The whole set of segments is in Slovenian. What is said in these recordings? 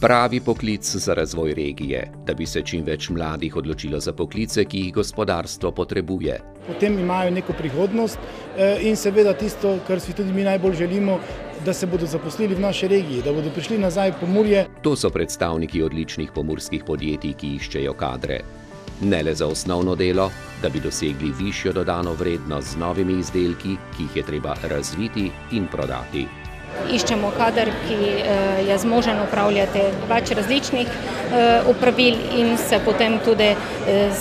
Pravi poklic za razvoj regije, da bi se čim več mladih odločilo za poklice, ki jih gospodarstvo potrebuje. Potem imajo neko prihodnost in seveda tisto, kar si tudi mi najbolj želimo, da se bodo zaposlili v naši regiji, da bodo prišli nazaj v Pomurje. To so predstavniki odličnih pomurskih podjetij, ki iščejo kadre. Ne le za osnovno delo, da bi dosegli višjo dodano vrednost z novimi izdelki, ki jih je treba razviti in prodati. Iščemo kader, ki je zmožen upravljati več različnih opravil in se potem tudi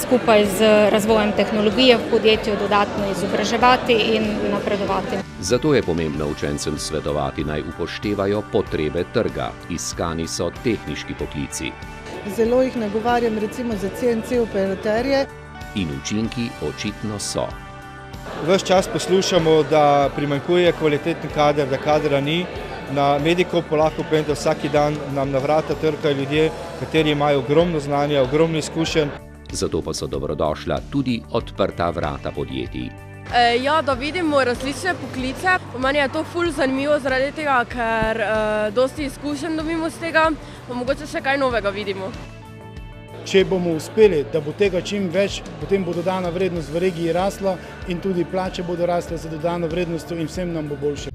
skupaj z razvojem tehnologije v podjetju dodatno izobraževati in napredovati. Zato je pomembno učencem svetovati, naj upoštevajo potrebe trga. Iskani so tehniški poklici. Zelo jih nagovarjam recimo za CNC operaterje. In učinki očitno so. Ves čas poslušamo, da primanjkuje kvaliteten kader, da kadra ni. Na Medikopu lahko povem, da vsak dan nam na vrata trkajo ljudje, kateri imajo ogromno znanja, ogromno izkušenj. Zato pa so dobrodošla tudi odprta vrata podjetij. Ja, da vidimo različne poklice. Meni je to ful zanimivo zaradi tega, ker dosti izkušenj dobimo z tega, pa mogoče še kaj novega vidimo. Če bomo uspeli, da bo tega čim več, potem bo dodana vrednost v regiji rasla in tudi plače bodo rasle za dodano vrednostjo in vsem nam bo boljše.